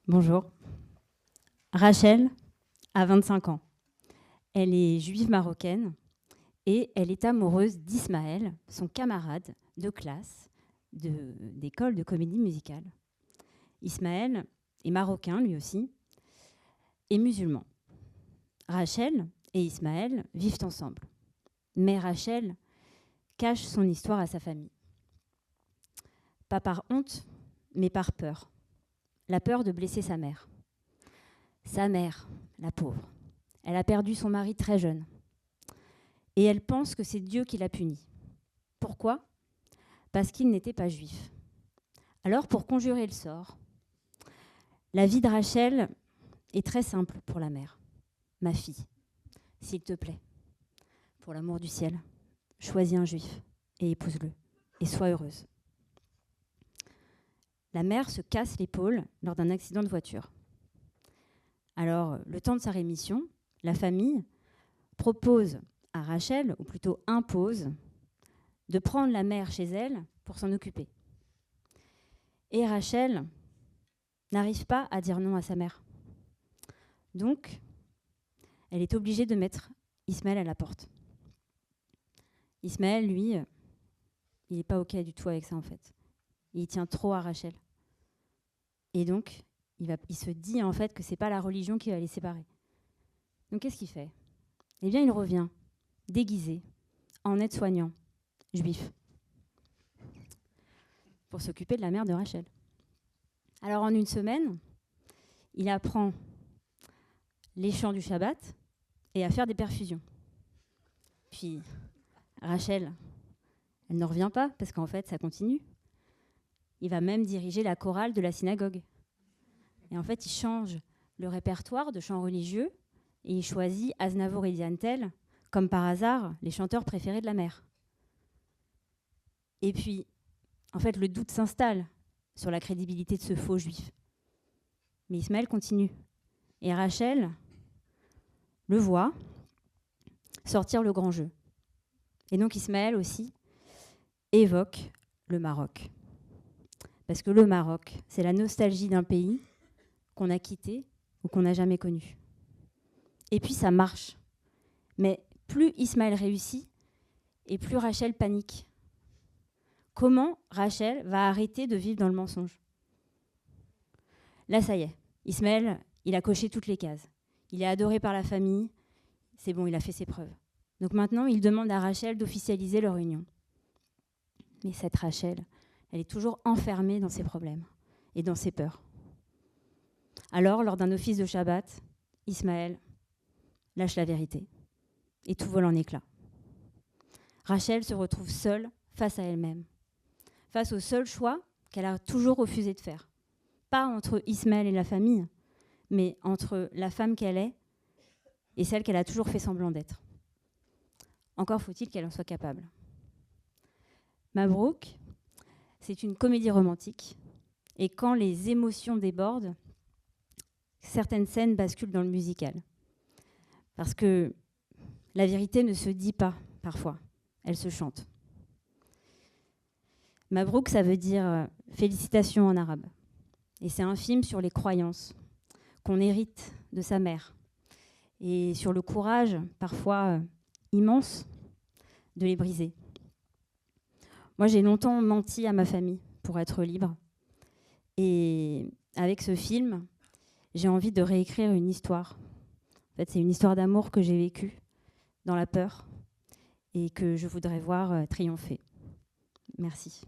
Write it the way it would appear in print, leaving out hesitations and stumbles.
Bonjour. Rachel a 25 ans. Elle est juive marocaine et elle est amoureuse d'Ismaël, son camarade de classe d'école de comédie musicale. Ismaël est marocain lui aussi et musulman. Rachel et Ismaël vivent ensemble. Mais Rachel cache son histoire à sa famille. Pas par honte, mais par peur. La peur de blesser sa mère. Sa mère, la pauvre, elle a perdu son mari très jeune. Et elle pense que c'est Dieu qui l'a puni. Pourquoi ? Parce qu'il n'était pas juif. Alors, pour conjurer le sort, la vie de Rachel est très simple pour la mère. Ma fille, s'il te plaît, pour l'amour du ciel, choisis un juif et épouse-le, et sois heureuse. La mère se casse l'épaule lors d'un accident de voiture. Alors, le temps de sa rémission, la famille propose à Rachel, ou plutôt impose, de prendre la mère chez elle pour s'en occuper. Et Rachel n'arrive pas à dire non à sa mère. Donc, elle est obligée de mettre Ismaël à la porte. Ismaël, lui, il n'est pas OK du tout avec ça, en fait. Il tient trop à Rachel. Et donc, il se dit, en fait, que ce n'est pas la religion qui va les séparer. Donc, qu'est-ce qu'il fait ? Eh bien, il revient, déguisé, en aide-soignant, juif, pour s'occuper de la mère de Rachel. Alors, en une semaine, il apprend les chants du Shabbat et à faire des perfusions. Puis, Rachel, elle ne revient pas, parce qu'en fait, ça continue. Il va même diriger la chorale de la synagogue. Et en fait, il change le répertoire de chants religieux et il choisit Aznavour et Diantel, comme par hasard, les chanteurs préférés de la mère. Et puis, en fait, le doute s'installe sur la crédibilité de ce faux juif. Mais Ismaël continue. Et Rachel le voit sortir le grand jeu. Et donc Ismaël aussi évoque le Maroc. Parce que le Maroc, c'est la nostalgie d'un pays qu'on a quitté ou qu'on n'a jamais connu. Et puis ça marche. Mais plus Ismaël réussit, et plus Rachel panique. Comment Rachel va arrêter de vivre dans le mensonge ? Là, ça y est. Ismaël, il a coché toutes les cases. Il est adoré par la famille. C'est bon, il a fait ses preuves. Donc maintenant, il demande à Rachel d'officialiser leur union. Mais cette Rachel, elle est toujours enfermée dans ses problèmes et dans ses peurs. Alors, lors d'un office de Shabbat, Ismaël lâche la vérité et tout vole en éclats. Rachel se retrouve seule face à elle-même, face au seul choix qu'elle a toujours refusé de faire. Pas entre Ismaël et la famille, mais entre la femme qu'elle est et celle qu'elle a toujours fait semblant d'être. Encore faut-il qu'elle en soit capable. Mabrouk, c'est une comédie romantique. Et quand les émotions débordent, certaines scènes basculent dans le musical. Parce que la vérité ne se dit pas, parfois. Elle se chante. Mabrouk, ça veut dire félicitations en arabe. Et c'est un film sur les croyances qu'on hérite de sa mère. Et sur le courage, parfois immense, de les briser. Moi, j'ai longtemps menti à ma famille pour être libre. Et avec ce film, j'ai envie de réécrire une histoire. En fait, c'est une histoire d'amour que j'ai vécue dans la peur et que je voudrais voir triompher. Merci.